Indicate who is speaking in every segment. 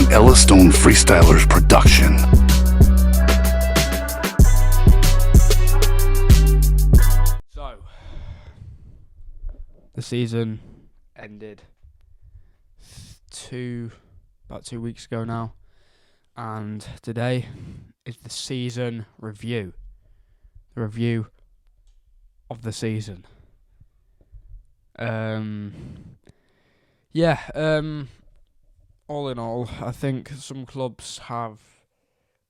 Speaker 1: Ellistone Freestylers production.
Speaker 2: So, the season ended about 2 weeks ago now, and today is the season review. The review of the season. All in all, I think some clubs have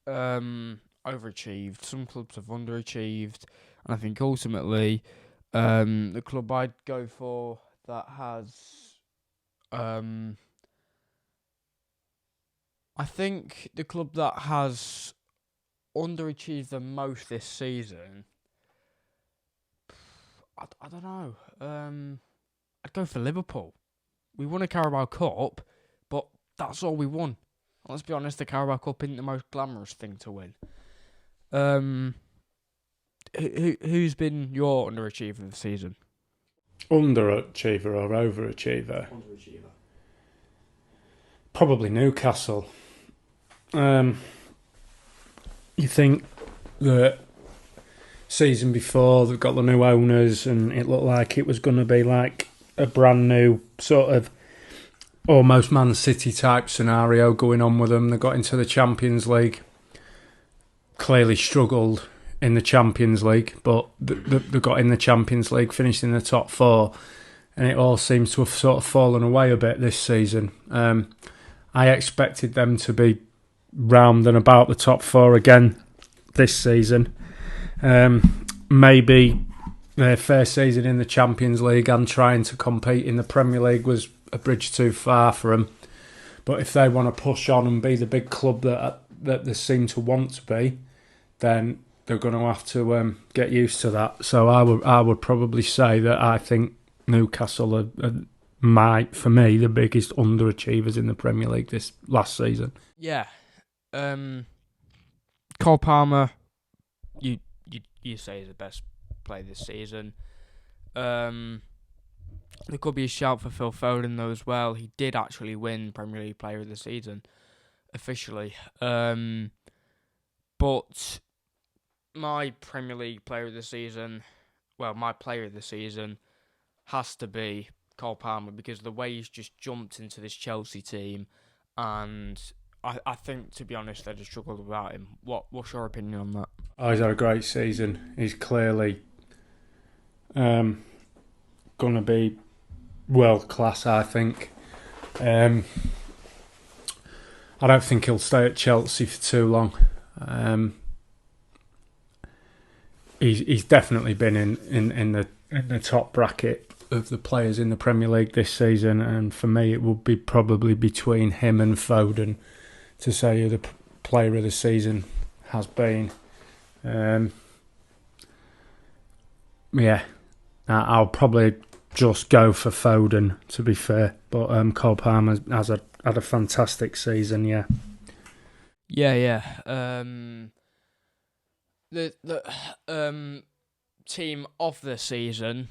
Speaker 2: overachieved, some clubs have underachieved, and I think ultimately the club I'd go for that has I think the club that has underachieved the most this season, I don't know. I'd go for Liverpool. We won a Carabao Cup, but that's all we won. Let's be honest, the Carabao Cup isn't the most glamorous thing to win. Who's been your underachiever of the season?
Speaker 3: Underachiever or overachiever?
Speaker 2: Underachiever.
Speaker 3: Probably Newcastle. You think that season before they've got the new owners and it looked like it was going to be like a brand new sort of almost Man City type scenario going on with them. They got into the Champions League, clearly struggled in the Champions League, but they got in the Champions League, finished in the top four, and it all seems to have sort of fallen away a bit this season. I expected them to be round and about the top four again this season. Maybe their first season in the Champions League and trying to compete in the Premier League was a bridge too far for them. But if they want to push on and be the big club that they seem to want to be, then they're going to have to get used to that. So I would probably say that I think Newcastle are for me, the biggest underachievers in the Premier League this last season.
Speaker 2: Yeah. Cole Palmer, you say is the best player this season. There could be a shout for Phil Foden though as well. He did actually win Premier League Player of the Season officially. But my Premier League Player of the Season, my Player of the Season has to be Cole Palmer, because the way he's just jumped into this Chelsea team, and I think, to be honest, they'd have struggled without him. What's your opinion on that?
Speaker 3: Oh, he's had a great season. He's clearly going to be world class, I think. I don't think he'll stay at Chelsea for too long. He's definitely been in the top bracket of the players in the Premier League this season, and for me it would be probably between him and Foden to say who the player of the season has been. I'll probably just go for Foden, to be fair, but Cole Palmer has had a fantastic season. Yeah.
Speaker 2: The team of the season,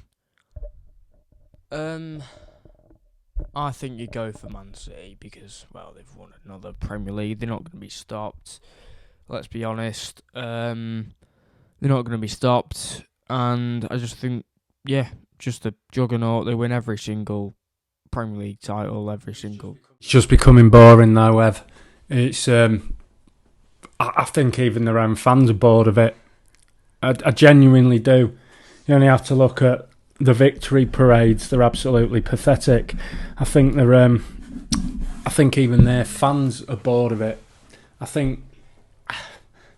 Speaker 2: I think you go for Man City because, they've won another Premier League. They're not going to be stopped. Let's be honest. They're not going to be stopped, and I just think, just a juggernaut. They win every single Premier League title, every single.
Speaker 3: It's just becoming boring though, Ev. It's I think even their own fans are bored of it. I genuinely do. You only have to look at the victory parades; they're absolutely pathetic. I think even their fans are bored of it. I think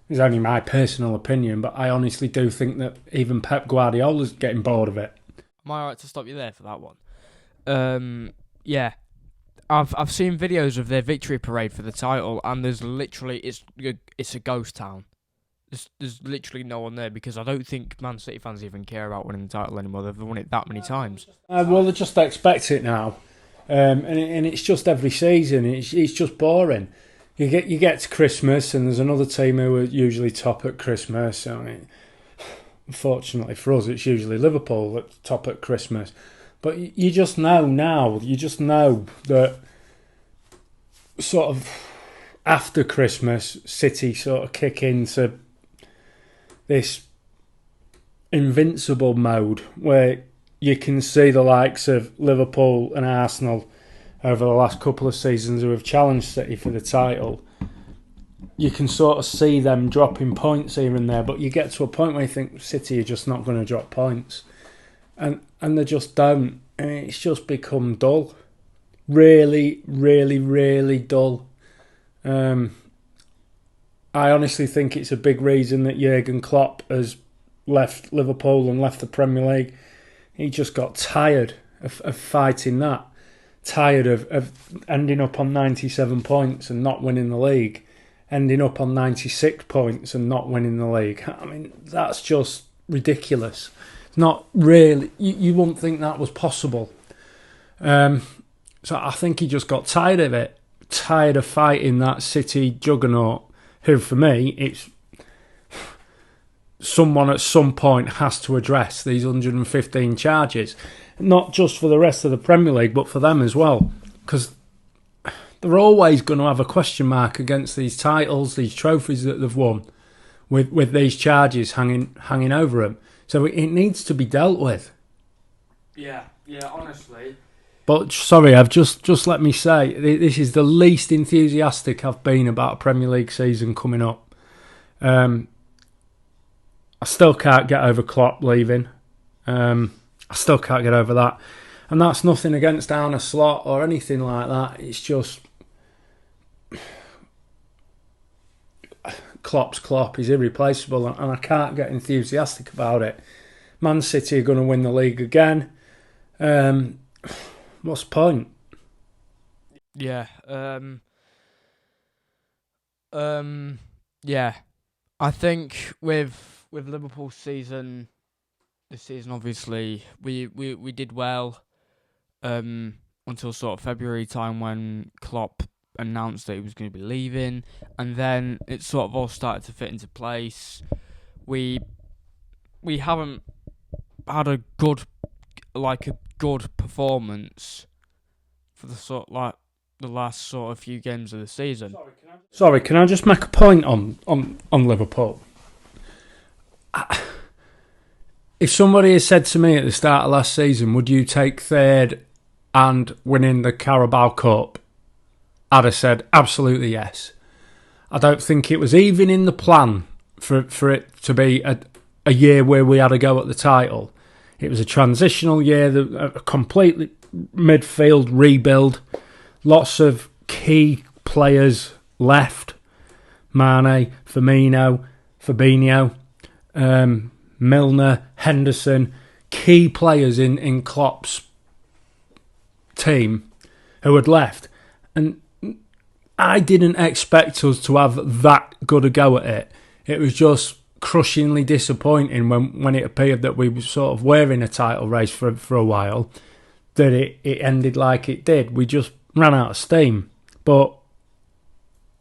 Speaker 3: it's only my personal opinion, but I honestly do think that even Pep Guardiola's getting bored of it.
Speaker 2: Am I right to stop you there for that one? I've seen videos of their victory parade for the title, and there's literally it's a ghost town. There's literally no one there, because I don't think Man City fans even care about winning the title anymore. They've won it that many times.
Speaker 3: They just expect it now, and it's just every season. It's just boring. You get to Christmas, and there's another team who are usually top at Christmas. I mean, unfortunately for us, it's usually Liverpool that's top at Christmas. But you just know now. You just know that sort of after Christmas, City sort of kick into this invincible mode where you can see the likes of Liverpool and Arsenal over the last couple of seasons who have challenged City for the title. You can sort of see them dropping points here and there, but you get to a point where you think City are just not going to drop points. And they just don't. And it's just become dull. Really, really, really dull. I honestly think it's a big reason that Jurgen Klopp has left Liverpool and left the Premier League. He just got tired of fighting that. Tired of ending up on 97 points and not winning the league. Ending up on 96 points and not winning the league. I mean, that's just ridiculous. It's not really... You wouldn't think that was possible. So I think he just got tired of it. Tired of fighting that City juggernaut, who for me, it's someone at some point has to address these 115 charges. Not just for the rest of the Premier League, but for them as well. Because they're always going to have a question mark against these titles, these trophies that they've won, with these charges hanging over them. So it needs to be dealt with.
Speaker 2: Yeah, honestly.
Speaker 3: But sorry, I've just let me say, this is the least enthusiastic I've been about a Premier League season coming up. I still can't get over Klopp leaving. I still can't get over that. And that's nothing against Arne Slot or anything like that. It's just... Klopp's Klopp. He's irreplaceable, and I can't get enthusiastic about it. Man City are going to win the league again. What's the point?
Speaker 2: Yeah. Yeah. I think with Liverpool's season, this season obviously we did well until sort of February time when Klopp announced that he was going to be leaving, and then it sort of all started to fit into place. We haven't had a good performance for the last sort of few games of the season.
Speaker 3: Sorry, can I just make a point on Liverpool? If somebody had said to me at the start of last season, would you take third and winning the Carabao Cup, I'd have said absolutely yes. I don't think it was even in the plan for it to be a year where we had a go at the title. It was a transitional year, a completely midfield rebuild. Lots of key players left. Mane, Firmino, Fabinho, Milner, Henderson. Key players in Klopp's team who had left. And I didn't expect us to have that good a go at it. It was just crushingly disappointing when it appeared that we were sort of wearing a title race for a while, that it ended like it did. We just ran out of steam. But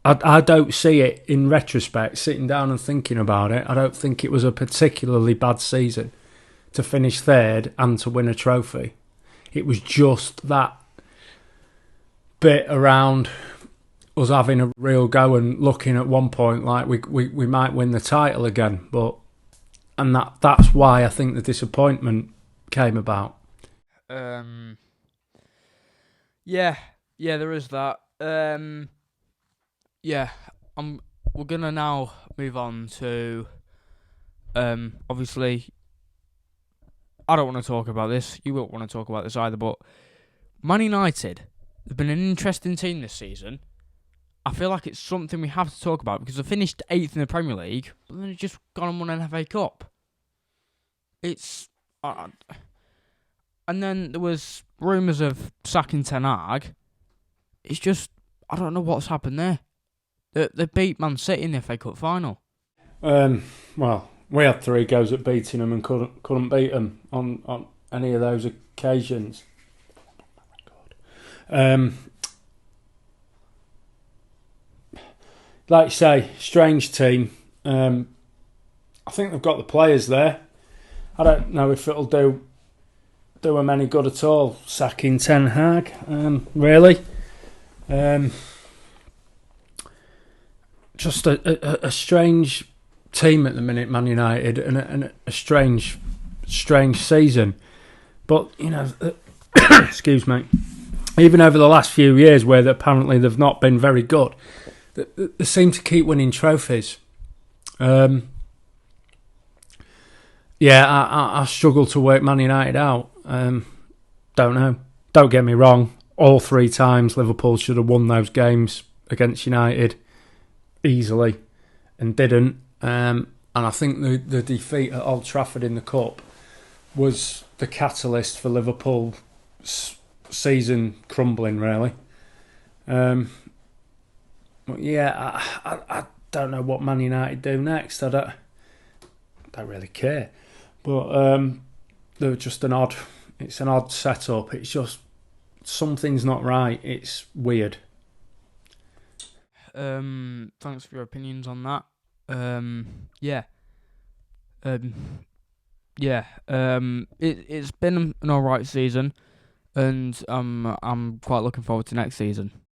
Speaker 3: I don't see it in retrospect, sitting down and thinking about it. I don't think it was a particularly bad season to finish third and to win a trophy. It was just that bit around us having a real go and looking at one point like we might win the title again, and that's why I think the disappointment came about.
Speaker 2: Yeah, there is that. We're gonna now move on to obviously I don't want to talk about this, you won't want to talk about this either, but Man United have been an interesting team this season. I feel like it's something we have to talk about because they finished 8th in the Premier League, but then they've just gone and won an FA Cup. It's... and then there was rumours of sacking Ten Hag. It's just... I don't know what's happened there. They beat Man City in the FA Cup final.
Speaker 3: Well, we had 3 goes at beating them and couldn't beat them on any of those occasions. Like you say, strange team. I think they've got the players there. I don't know if it'll do them any good at all, sacking Ten Hag, really. just a strange team at the minute, Man United, and a strange season. But excuse me. Even over the last few years, where apparently they've not been very good, they seem to keep winning trophies. I struggle to work Man United out. Don't know. Don't get me wrong. All 3 times Liverpool should have won those games against United easily, and didn't. And I think the defeat at Old Trafford in the Cup was the catalyst for Liverpool's season crumbling, really. I don't know what Man United do next. I don't really care. But they're just it's an odd setup. It's just something's not right. It's weird.
Speaker 2: Thanks for your opinions on that. It's been an alright season, and I'm quite looking forward to next season.